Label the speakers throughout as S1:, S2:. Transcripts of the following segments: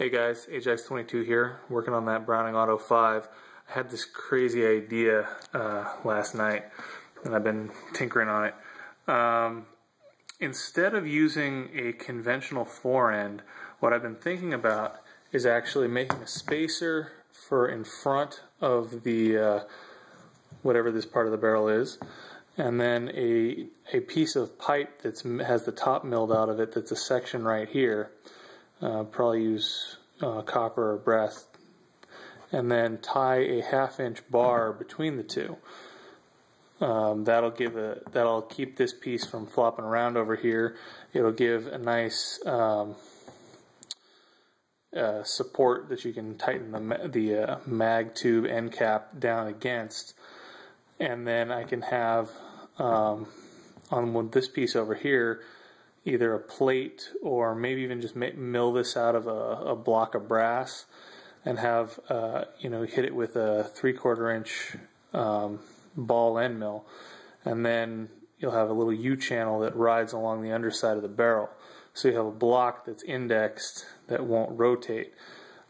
S1: Hey guys, AJAX 22 here, working on that Browning Auto 5. I had this crazy idea last night, and I've been tinkering on it. Instead of using a conventional forend, what I've been thinking about is actually making a spacer for in front of the whatever this part of the barrel is, and then a piece of pipe that has the top milled out of it that's a section right here. Probably use copper or brass, and then tie a 1/2-inch bar between the two. That'll keep this piece from flopping around over here. It'll give a nice support that you can tighten the mag tube end cap down against, and then I can have on this piece over here either a plate or maybe even just mill this out of a block of brass and have hit it with a 3/4 inch ball end mill, and then you'll have a little U-channel that rides along the underside of the barrel, so you have a block that's indexed that won't rotate.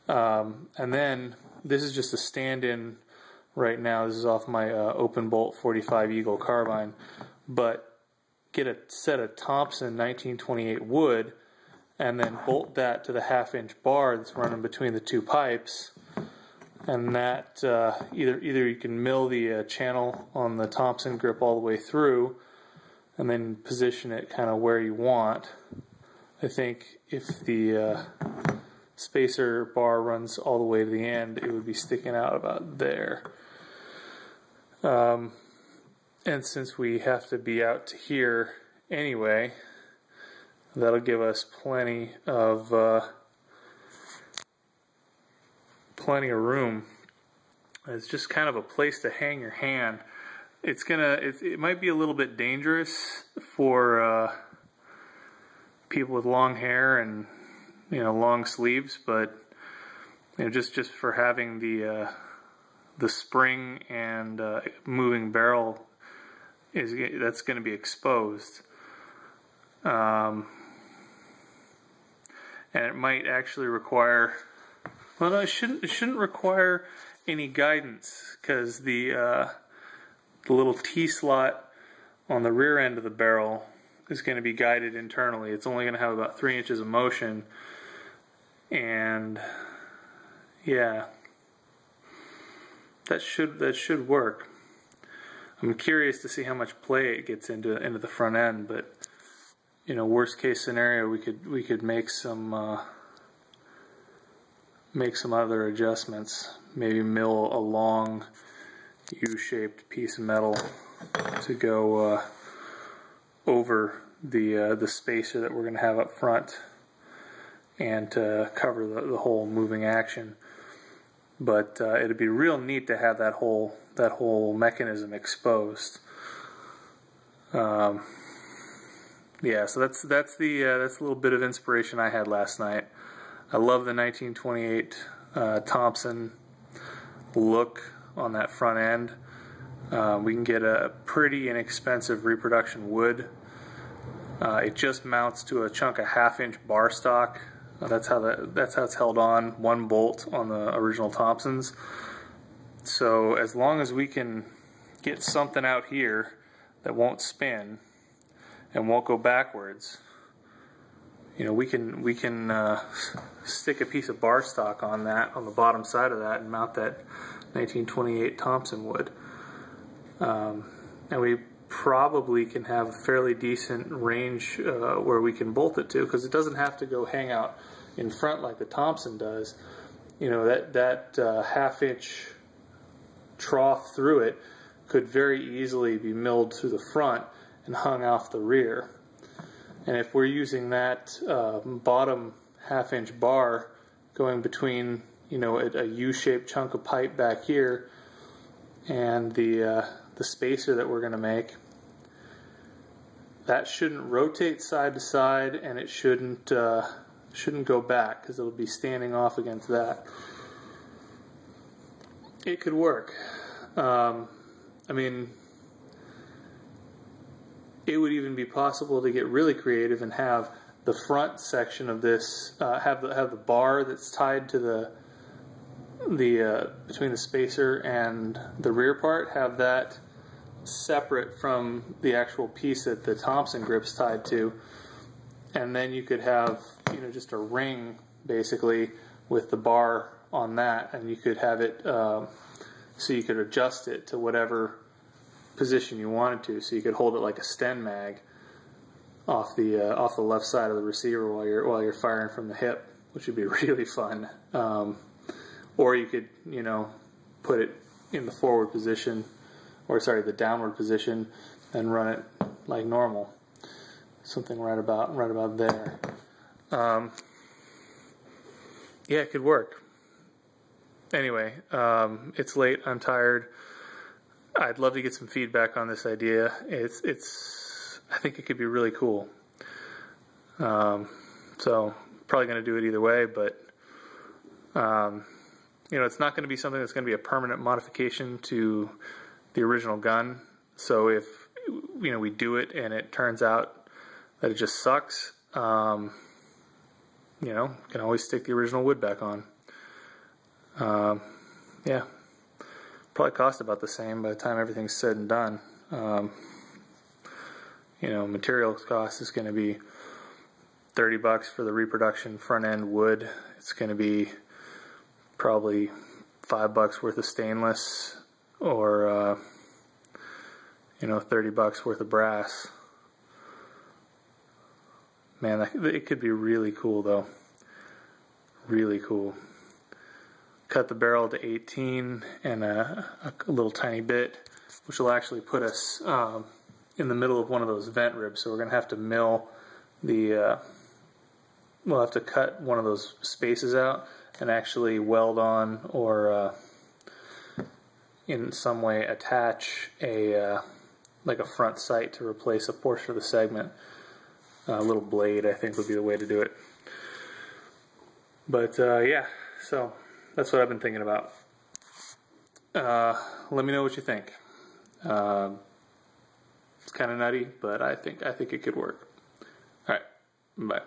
S1: And then this is just a stand-in right now. This is off my open bolt 45 Eagle carbine, but get a set of Thompson 1928 wood and then bolt that to the 1/2-inch bar that's running between the two pipes, and that either you can mill the channel on the Thompson grip all the way through and then position it kind of where you want. I think if the spacer bar runs all the way to the end, it would be sticking out about there. And since we have to be out to here anyway, that'll give us plenty of room. It's just kind of a place to hang your hand. It might be a little bit dangerous for people with long hair and long sleeves, but just for having the spring and moving barrel that's going to be exposed, and it might actually require, well, no, it shouldn't require any guidance, because the little T-slot on the rear end of the barrel is going to be guided internally. It's only going to have about 3 inches of motion, and yeah, that should work. I'm curious to see how much play it gets into the front end, but worst case scenario, we could make some other adjustments. Maybe mill a long U-shaped piece of metal to go over the spacer that we're going to have up front, and to cover the whole moving action. But it'd be real neat to have that whole mechanism exposed. Yeah, so that's a little bit of inspiration I had last night. I love the 1928 Thompson look on that front end. We can get a pretty inexpensive reproduction wood. It just mounts to a chunk of 1/2-inch bar stock. That's how it's held on, one bolt on the original Thompsons. So as long as we can get something out here that won't spin and won't go backwards, we can stick a piece of bar stock on the bottom side of that, and mount that 1928 Thompson wood. And we probably can have a fairly decent range where we can bolt it to, because it doesn't have to go hang out in front like the Thompson does. That 1/2-inch trough through it could very easily be milled through the front and hung off the rear. And if we're using that bottom 1/2-inch bar going between a U-shaped chunk of pipe back here and the spacer that we're going to make, that shouldn't rotate side to side, and it shouldn't go back, because it'll be standing off against that. It could work. I mean, it would even be possible to get really creative and have the front section of this have the bar that's tied to the between the spacer and the rear part, have that separate from the actual piece that the Thompson grip's tied to, and then you could have, you know, just a ring basically with the bar on that, and you could have it so you could adjust it to whatever position you wanted to. So you could hold it like a Sten mag off the left side of the receiver while you're firing from the hip, which would be really fun. Or you could, you know, put it in the forward position, or sorry, the downward position, and run it like normal. Something right about there. Yeah, it could work. Anyway, it's late. I'm tired. I'd love to get some feedback on this idea. I think it could be really cool. So probably going to do it either way, but you know, it's not going to be something that's going to be a permanent modification to the original gun. So if, you know, we do it and it turns out that it just sucks, you know, you can always stick the original wood back on. Yeah, probably cost about the same by the time everything's said and done. You know, material cost is going to be $30 for the reproduction front end wood. It's going to be probably $5 worth of stainless, or you know, $30 worth of brass. Man, it could be really cool though. Really cool. Cut the barrel to 18 and a little tiny bit, which will actually put us in the middle of one of those vent ribs. So we're going to have to mill the, we'll have to cut one of those spaces out and actually weld on, or in some way attach like a front sight to replace a portion of the segment. A little blade, I think, would be the way to do it. But yeah, so that's what I've been thinking about. Let me know what you think. It's kind of nutty, but I think it could work. All right, bye.